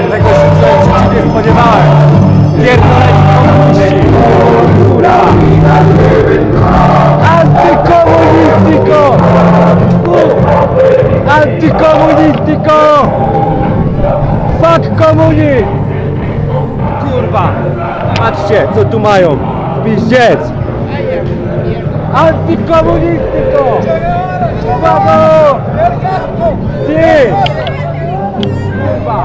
Tego się człowiek nie spodziewałem. Pierdoleni komuniści. Kurwa. Antykomunistiko. Antykomunistiko. Fuck komunizm. Kurwa. Patrzcie, co tu mają. Piździec. Antykomunistyko! Brawo! Ty! Kurwa!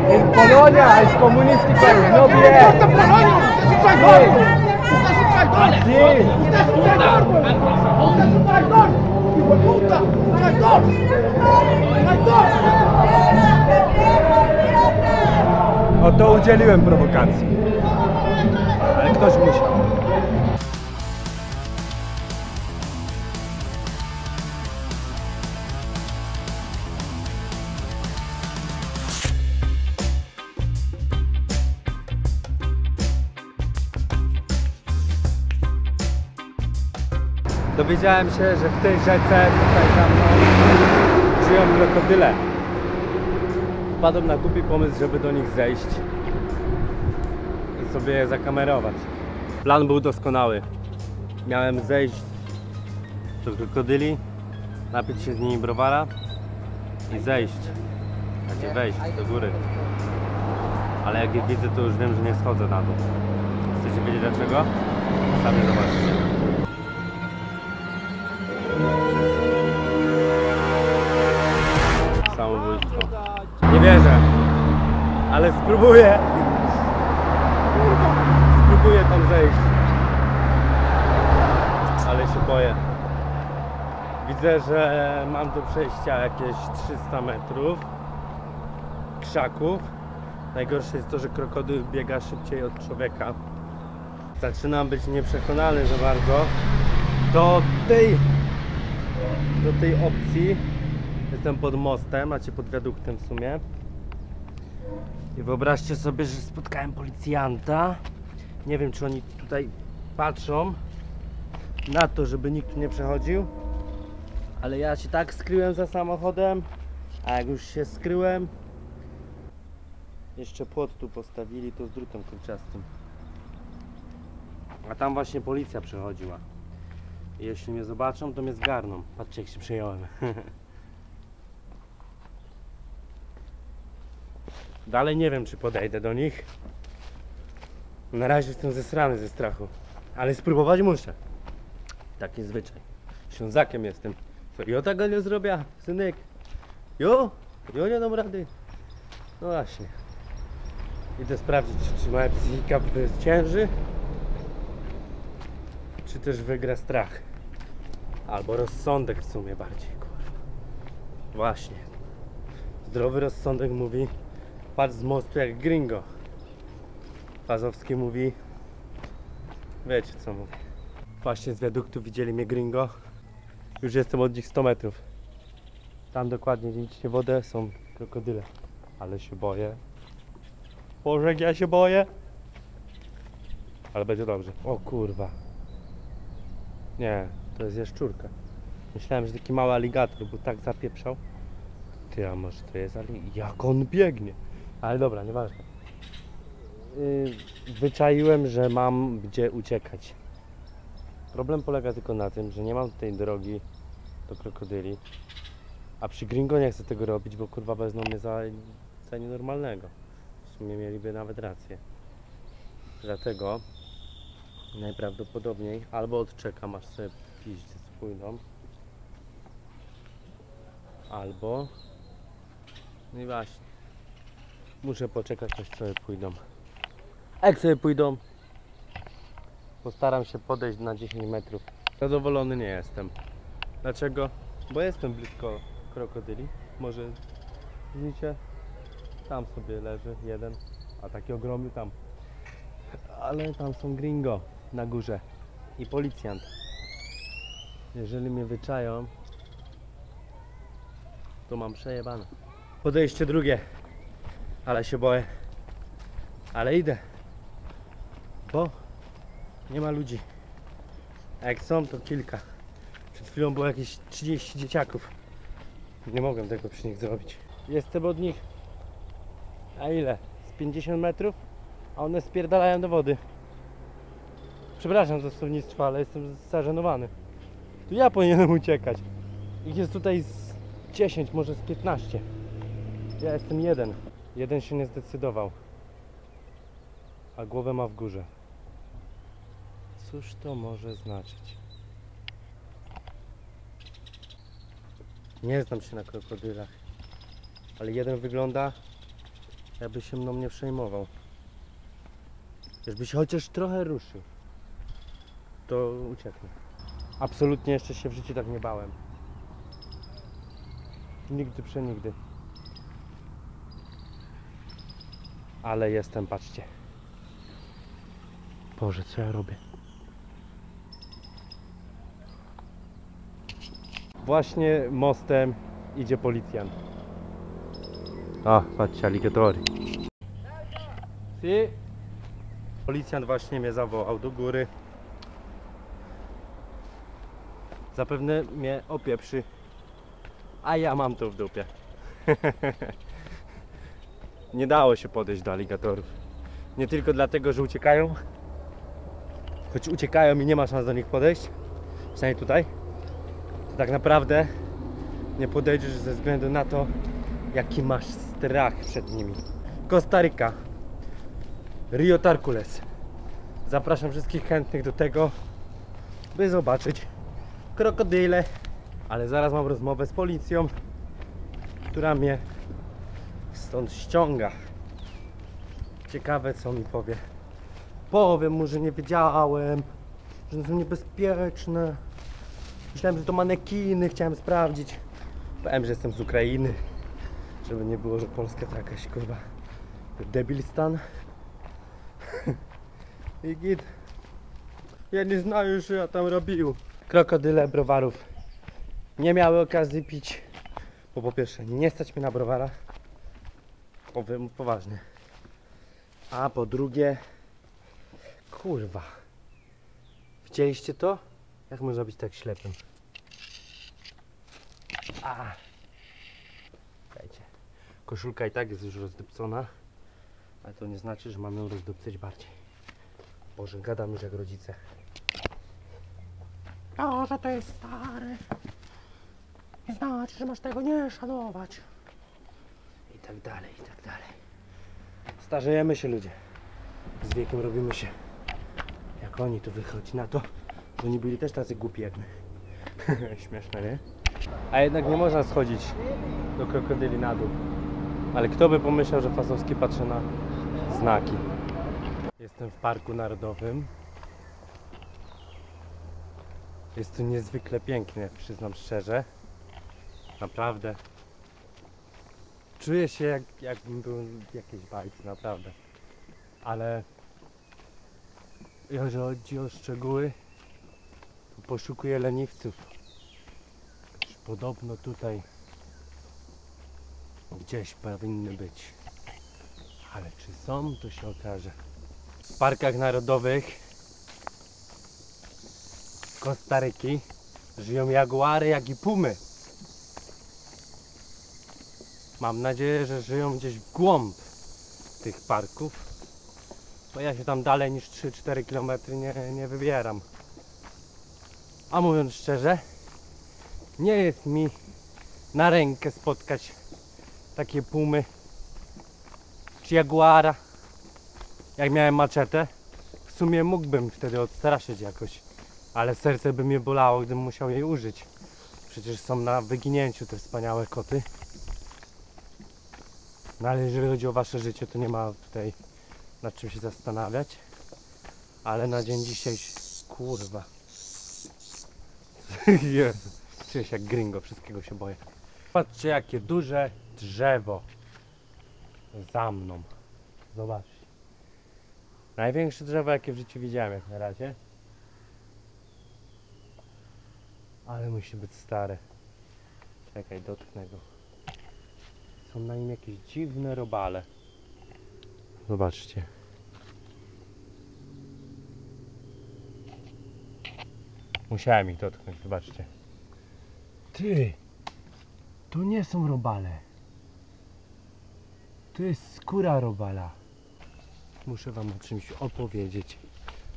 En Polonia es comunístico, no bien. ¡Usted es un traidor! ¡Usted es un traidor! ¡Hijo de puta! ¡Traidor! ¡Traidor! Oto udzieliłem prowokacji. Ale ktoś musiał. Dowiedziałem się, że w tej rzece tutaj za mną żyją krokodyle. Wpadłem na głupi pomysł, żeby do nich zejść i sobie je zakamerować. Plan był doskonały. Miałem zejść do krokodyli, napić się z nimi browara i zejść. Znaczy wejść do góry. Ale jak je widzę, to już wiem, że nie schodzę na dół. Chcecie wiedzieć dlaczego? Sami zobaczcie. Samobójstwo. Nie wierzę, ale spróbuję. Spróbuję tam zejść. Ale się boję. Widzę, że mam do przejścia jakieś 300 metrów krzaków. Najgorsze jest to, że krokodyl biega szybciej od człowieka. Zaczynam być nieprzekonany za bardzo do tej opcji. Jestem pod mostem, macie pod wiaduktem w sumie. I wyobraźcie sobie, że spotkałem policjanta. Nie wiem, czy oni tutaj patrzą na to, żeby nikt tu nie przechodził. Ale ja się tak skryłem za samochodem, a jak już się skryłem, jeszcze płot tu postawili, to z drutem kolczastym. A tam właśnie policja przechodziła. I jeśli mnie zobaczą, to mnie zgarną. Patrzcie, jak się przejąłem. Dalej nie wiem, czy podejdę do nich. Na razie jestem zesrany ze strachu. Ale spróbować muszę. Taki zwyczaj. Ślązakiem jestem. Ja tego nie zrobię, synek. Jo nie dam rady. No właśnie. Idę sprawdzić, czy moja psychika zwycięży, czy też wygra strach. Albo rozsądek w sumie bardziej, kurwa. Właśnie. Zdrowy rozsądek mówi: patrz z mostu jak gringo. Pazowski mówi: wiecie co mówi. Właśnie z wiaduktu widzieli mnie gringo. Już jestem od nich 100 metrów. Tam dokładnie, widzicie wodę, są krokodyle. Ale się boję. Boże, jak ja się boję. Ale będzie dobrze. O kurwa. Nie, to jest jaszczurka. Myślałem, że taki mały aligator, bo tak zapieprzał. Ty, a może to jest aligator? Jak on biegnie? Ale dobra, nieważne. Wyczaiłem, że mam gdzie uciekać. Problem polega tylko na tym, że nie mam tutaj drogi do krokodyli. A przy gringo nie chcę tego robić, bo kurwa wezmą mnie za nienormalnego. W sumie mieliby nawet rację. Dlatego najprawdopodobniej albo odczekam, aż sobie piźdźcy pójdą, albo no i właśnie muszę poczekać, aż sobie pójdą. Jak sobie pójdą, postaram się podejść na 10 metrów. Zadowolony nie jestem. Dlaczego? Bo jestem blisko krokodyli. Może widzicie? Tam sobie leży jeden, a taki ogromny tam. Ale tam są gringo na górze i policjant. Jeżeli mnie wyczają, to mam przejebane. Podejście drugie. Ale się boję. Ale idę. Bo nie ma ludzi. A jak są, to kilka. Przed chwilą było jakieś 30 dzieciaków. Nie mogłem tego przy nich zrobić. Jestem od nich. A ile? Z 50 metrów? A one spierdalają do wody. Przepraszam za słownictwo, ale jestem zażenowany. Tu ja powinienem uciekać. Ich jest tutaj z 10, może z 15. Ja jestem jeden. Jeden się nie zdecydował. A głowę ma w górze. Cóż to może znaczyć? Nie znam się na krokodylach. Ale jeden wygląda, jakby się mną nie przejmował. Jakby się chociaż trochę ruszył, to ucieknę. Absolutnie jeszcze się w życiu tak nie bałem. Nigdy przenigdy. Ale jestem, patrzcie. Boże, co ja robię? Właśnie mostem idzie policjant. A, patrzcie, aligatory. Si. Policjant właśnie mnie zawołał do góry. Zapewne mnie opieprzy. A ja mam to w dupie. Nie dało się podejść do aligatorów. Nie tylko dlatego, że uciekają. Choć uciekają i nie ma szans do nich podejść. Przynajmniej tutaj. To tak naprawdę nie podejdziesz ze względu na to, jaki masz strach przed nimi. Kostaryka. Rio Tarcules. Zapraszam wszystkich chętnych do tego, by zobaczyć krokodyle. Ale zaraz mam rozmowę z policją, która mnie stąd ściąga. Ciekawe, co mi powie. Powiem mu, że nie wiedziałem, że one są niebezpieczne. Myślałem, że to manekiny, chciałem sprawdzić. Powiem, że jestem z Ukrainy, żeby nie było, że Polska to jakaś kurwa debilistan. I git. Ja nie znaję, że ja tam robił. Krokodyle browarów nie miały okazji pić, bo po pierwsze nie stać mnie na browara. Powiem poważnie. A po drugie, kurwa, widzieliście to? Jak można być tak ślepym? A, dajcie. Koszulka i tak jest już rozdupcona, ale to nie znaczy, że mam ją rozdupcyć bardziej. Boże, gadam już jak rodzice. O, że to jest stare. Nie znaczy, że masz tego nie szanować. I tak dalej, i tak dalej. Starzejemy się, ludzie. Z wiekiem robimy się jak oni. Tu wychodzi na to, że oni byli też tacy głupi jak my. Śmieszne, nie? A jednak nie można schodzić do krokodyli na dół. Ale kto by pomyślał, że Fasowski patrzy na znaki. Jestem w Parku Narodowym. Jest tu niezwykle pięknie, przyznam szczerze. Naprawdę. Czuję się jakbym był w jakiejś bajce, naprawdę. Ale jeżeli chodzi o szczegóły, to poszukuję leniwców. Podobno tutaj gdzieś powinny być. Ale czy są, to się okaże. W parkach narodowych Kostaryki żyją jaguary, jak i pumy. Mam nadzieję, że żyją gdzieś w głąb tych parków, bo ja się tam dalej niż 3-4 km nie wybieram. A mówiąc szczerze, nie jest mi na rękę spotkać takie pumy czy jaguara. Jak miałem maczetę, w sumie mógłbym wtedy odstraszyć jakoś, ale serce by mnie bolało, gdybym musiał jej użyć. Przecież są na wyginięciu te wspaniałe koty. No ale jeżeli chodzi o wasze życie, to nie ma tutaj nad czym się zastanawiać. Ale na dzień dzisiejszy... Kurwa. Jezu. Czuję się jak gringo, wszystkiego się boję. Patrzcie, jakie duże drzewo za mną. Zobaczcie. Największe drzewo, jakie w życiu widziałem jak na razie. Ale musi być stare. Czekaj, dotknę go. Są na nim jakieś dziwne robale. Zobaczcie. Musiałem ich dotknąć, zobaczcie. Ty! To nie są robale. To jest skóra robala. Muszę wam o czymś opowiedzieć.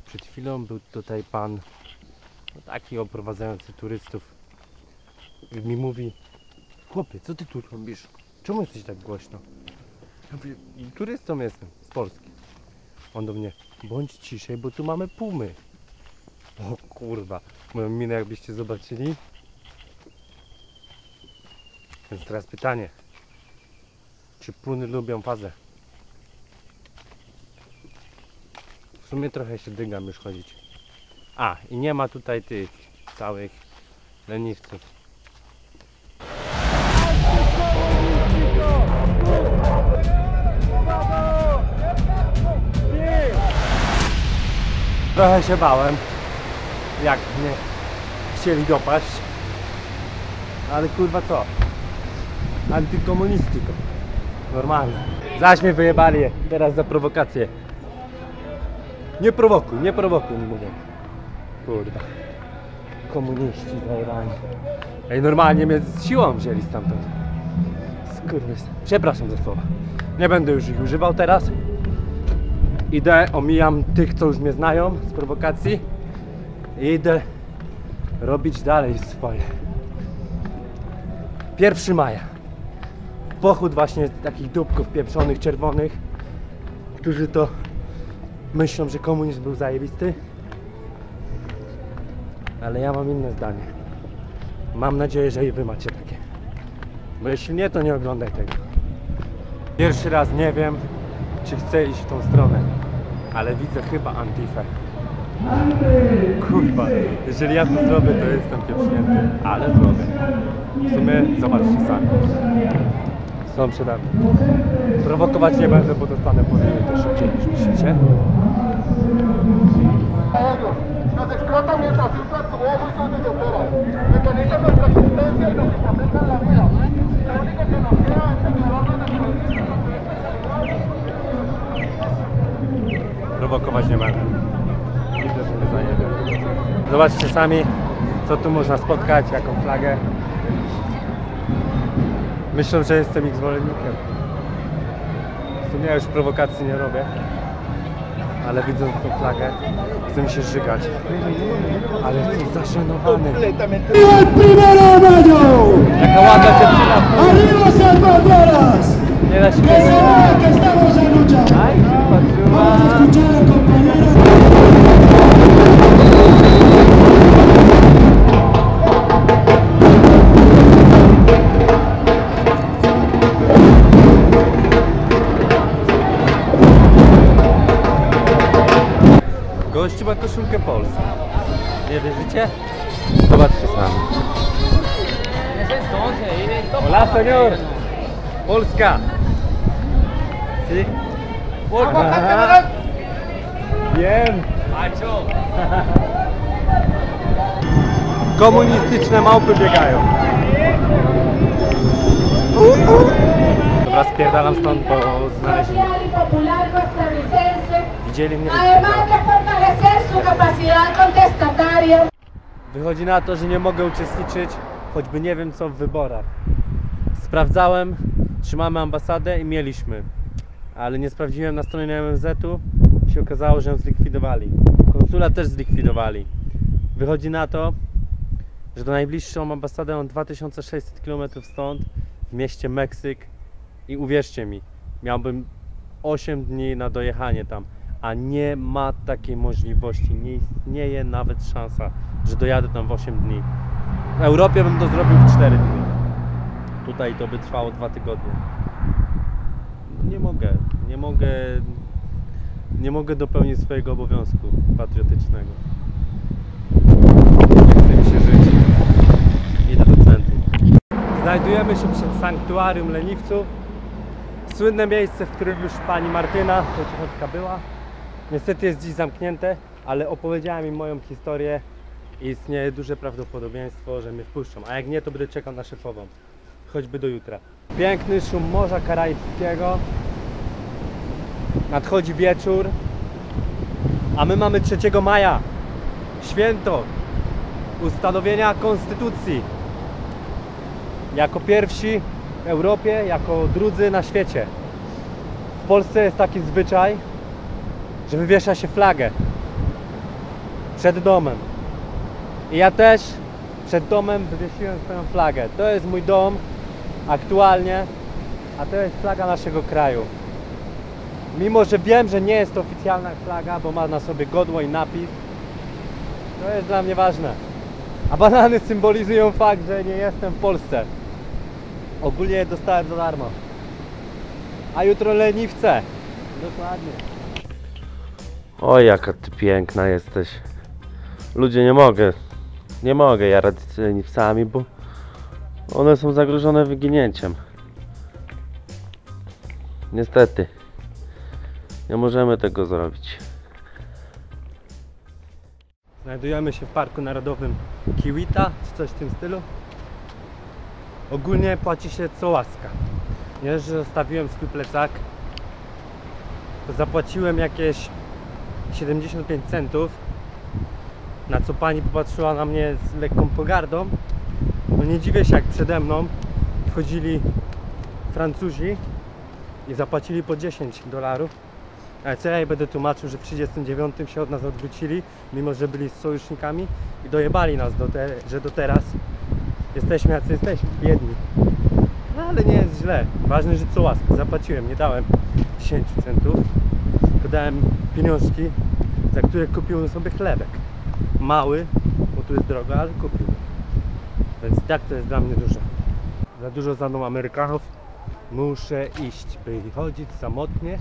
Przed chwilą był tutaj pan, taki oprowadzający turystów. I mi mówi: chłopie, co ty tu robisz? Czemu jesteś tak głośno? Ja mówię: turystą jestem, z Polski. On do mnie: bądź ciszej, bo tu mamy pumy. O kurwa, moją minę jakbyście zobaczyli. Więc teraz pytanie: czy pumy lubią fazę? W sumie trochę się dygam już chodzić. A, i nie ma tutaj tych całych leniwców. Trochę się bałem, jak mnie chcieli dopaść. Ale kurwa co? Antykomunistyko. Normalnie. Zaś mnie wyjebali teraz za prowokację. Nie prowokuj, mówię. Kurwa. Komuniści zajebani. Ej, normalnie mnie z siłą wzięli stamtąd. Skurwys. Przepraszam za słowa. Nie będę już ich używał teraz. Idę, omijam tych, co już mnie znają z prowokacji. I idę robić dalej swoje. 1 maja. Pochód właśnie takich dupków pieprzonych, czerwonych, którzy to myślą, że komunizm był zajebisty. Ale ja mam inne zdanie. Mam nadzieję, że i wy macie takie. Bo jeśli nie, to nie oglądaj tego. Pierwszy raz nie wiem, czy chcę iść w tą stronę, ale widzę chyba Antifę. Kurwa, jeżeli ja to zrobię, to jestem pieprznięty, ale zrobię. W sumie zobaczcie sami. Są przede mną. Prowokować nie będę, bo dostanę po niej też szybciej niż myślicie. Nos explota mientras usan su ojo y sus videojuegos. Mecanizan nuestra existencia y nos hipotecan la vida. Lo único que nos queda es declararnos de Prowokować nie będę. Widzę, że mnie zajebie. Zobaczcie sami, co tu można spotkać, jaką flagę. Myślą, że jestem ich zwolennikiem. W sumie ja już prowokacji nie robię. Ale widząc tą flagę, chcę mi się żygać. Ale jestem zaszanowany. Jaka ładna dziewczyna. ¡Arriba Salvadoras! Nie da się ¡Que se vea que estamos en lucha! Aj, Vamos a patrzyła. escuchar al compañero. Gościu ma koszulkę Polski. Nie wierzycie? Zobaczcie sami. Hola, señor. Polska. Sí. Polska. Bien. Komunistyczne małpy biegają. Dobra, spierdalam stąd, bo znaleźli mnie. Widzieli mnie. Además de fortalecer su capacidad contestataria. Wychodzi na to, że nie mogę uczestniczyć, choćby nie wiem co w wyborach. Sprawdzałem, czy mamy ambasadę i mieliśmy, ale nie sprawdziłem na stronie MSZ-u i się okazało, że ją zlikwidowali. Konsulat też zlikwidowali. Wychodzi na to, że do najbliższą ambasadę mam 2600 km stąd, w mieście Meksyk, i uwierzcie mi, miałbym 8 dni na dojechanie tam, a nie ma takiej możliwości, nie istnieje nawet szansa, że dojadę tam w 8 dni. W Europie bym to zrobił w 4 dni. Tutaj to by trwało 2 tygodnie. Nie mogę dopełnić swojego obowiązku patriotycznego. Nie chce mi się żyć. Idę do centrum. Znajdujemy się przed sanktuarium leniwców. Słynne miejsce, w którym już pani Martyna, chodźka, była. Niestety jest dziś zamknięte, ale opowiedziałem im moją historię i istnieje duże prawdopodobieństwo, że mnie wpuszczą. A jak nie, to będę czekał na szefową. choćby do jutra. Piękny szum Morza Karaibskiego. Nadchodzi wieczór, a my mamy 3 maja, święto ustanowienia konstytucji. Jako pierwsi w Europie, jako drudzy na świecie. W Polsce jest taki zwyczaj, że wywiesza się flagę przed domem. I ja też przed domem wywiesiłem swoją flagę. To jest mój dom aktualnie, a to jest flaga naszego kraju. Mimo że wiem, że nie jest to oficjalna flaga, bo ma na sobie godło i napis, to jest dla mnie ważne. A banany symbolizują fakt, że nie jestem w Polsce. Ogólnie je dostałem za darmo. A jutro leniwce. Dokładnie. Oj, jaka ty piękna jesteś. Ludzie, nie mogę jarać z leniwcami, bo one są zagrożone wyginięciem. Niestety. Nie możemy tego zrobić. Znajdujemy się w Parku Narodowym Kiwita, czy coś w tym stylu. Ogólnie płaci się co łaska. Nie, że zostawiłem swój plecak, to zapłaciłem jakieś 75 centów, na co pani popatrzyła na mnie z lekką pogardą. No nie dziwię się, jak przede mną wchodzili Francuzi i zapłacili po $10. Ale co ja jej będę tłumaczył, że w 1939 się od nas odwrócili, mimo że byli sojusznikami i dojebali nas, że do teraz jesteśmy jacy jesteśmy, biedni. No ale nie jest źle. Ważne, że co łaska. Zapłaciłem, nie dałem 10 centów, tylko dałem pieniążki, za które kupiłem sobie chlebek. Mały, bo tu jest drogo, ale kupiłem. Więc tak to jest dla mnie dużo. Za dużo za mną Amerykanów. Muszę iść, by chodzić samotnie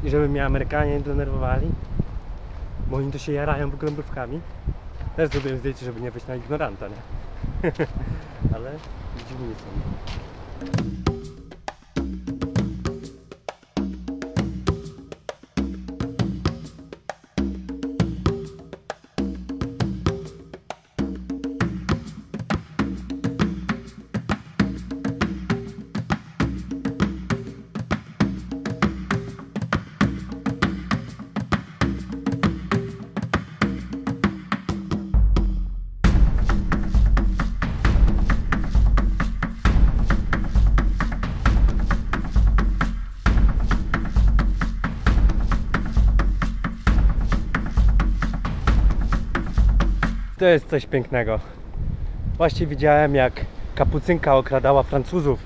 i żeby mnie Amerykanie nie denerwowali, bo oni to się jarają grąbówkami. Też zrobiłem zdjęcie, żeby nie wyjść na ignoranta, nie? Ale dziwni są. To jest coś pięknego. Właśnie widziałem, jak kapucynka okradała Francuzów,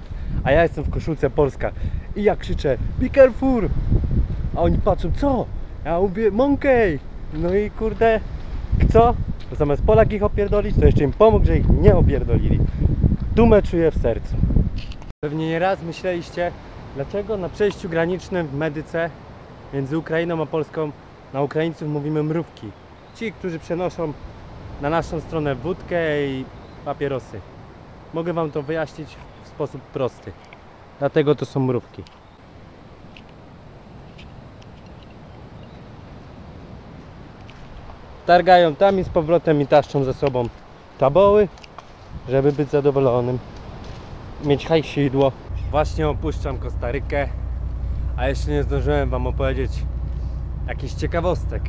a ja jestem w koszulce Polska i ja krzyczę be careful, a oni patrzą, co? Ja mówię monkey. No i kurde, co? Bo zamiast Polak ich opierdolić, to jeszcze im pomógł, że ich nie opierdolili. Dumę czuję w sercu. Pewnie nieraz myśleliście, dlaczego na przejściu granicznym w Medyce między Ukrainą a Polską na Ukraińców mówimy mrówki. Ci, którzy przenoszą na naszą stronę wódkę i papierosy. Mogę wam to wyjaśnić w sposób prosty. Dlatego to są mrówki. Targają tam i z powrotem i taszczą ze sobą taboły, żeby być zadowolonym. Mieć hajsidło. Właśnie opuszczam Kostarykę, a jeszcze nie zdążyłem wam opowiedzieć jakichś ciekawostek.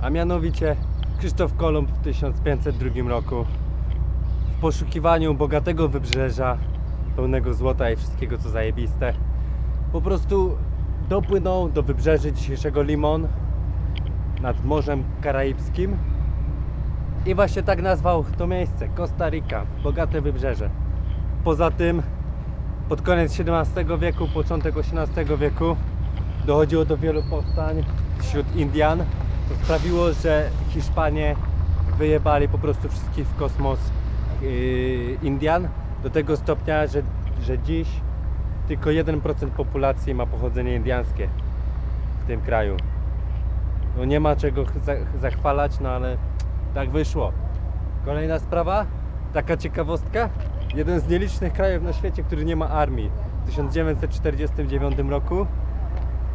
A mianowicie Krzysztof Kolumb w 1502 roku w poszukiwaniu bogatego wybrzeża pełnego złota i wszystkiego co zajebiste po prostu dopłynął do wybrzeży dzisiejszego Limon nad Morzem Karaibskim i właśnie tak nazwał to miejsce, Kostaryka, bogate wybrzeże. Poza tym pod koniec XVII wieku, początek XVIII wieku dochodziło do wielu powstań wśród Indian. To sprawiło, że Hiszpanie wyjebali po prostu wszystkich w kosmos Indian do tego stopnia, że dziś tylko 1% populacji ma pochodzenie indiańskie w tym kraju. No nie ma czego zachwalać, no ale tak wyszło. Kolejna sprawa, taka ciekawostka. Jeden z nielicznych krajów na świecie, który nie ma armii. W 1949 roku,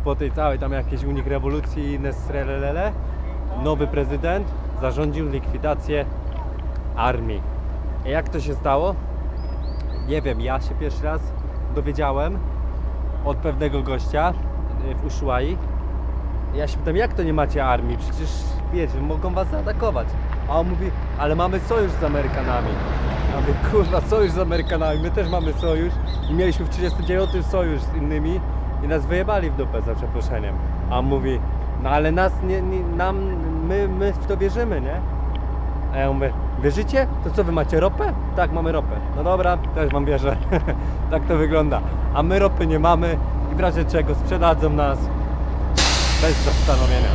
po tej całej tam jakiejś u nich rewolucji i inne srelelele, nowy prezydent zarządził likwidację armii. I jak to się stało? Nie wiem, ja się pierwszy raz dowiedziałem od pewnego gościa w Ushuai. Ja się pytam, jak to nie macie armii? Przecież wiecie, mogą was zaatakować. A on mówi, ale mamy sojusz z Amerykanami. Ja mówię, kurwa, sojusz z Amerykanami, my też mamy sojusz. I mieliśmy w 1939 sojusz z innymi i nas wyjebali w dupę, za przeproszeniem. A on mówi, no ale nas, my w to wierzymy, nie? A ja mówię, wierzycie? To co, wy macie ropę? Tak, mamy ropę. No dobra, też wam wierzę. Tak to wygląda. A my ropy nie mamy i w razie czego sprzedadzą nas bez zastanowienia.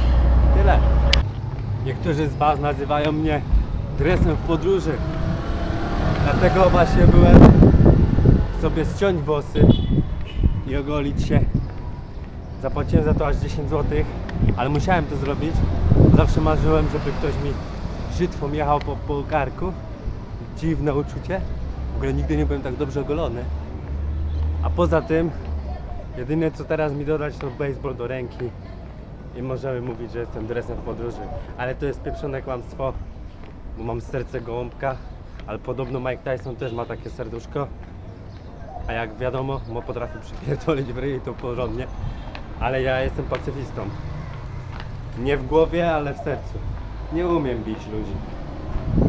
Tyle. Niektórzy z was nazywają mnie dresem w podróży. Dlatego właśnie byłem sobie ściąć włosy i ogolić się. Zapłaciłem za to aż 10 zł, ale musiałem to zrobić. Zawsze marzyłem, żeby ktoś mi brzytwą jechał po karku. Dziwne uczucie. W ogóle nigdy nie byłem tak dobrze ogolony. A poza tym, jedyne co teraz mi dodać to baseball do ręki. I możemy mówić, że jestem dresem w podróży. Ale to jest pieprzone kłamstwo, bo mam serce gołąbka. Ale podobno Mike Tyson też ma takie serduszko. A jak wiadomo, potrafi przypierdolić w ryj to porządnie. Ale ja jestem pacyfistą. Nie w głowie, ale w sercu. Nie umiem bić ludzi.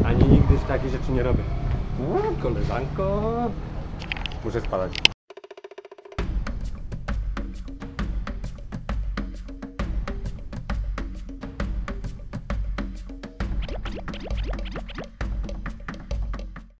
Ani nigdy takich rzeczy nie robię. Koleżanko, muszę spadać.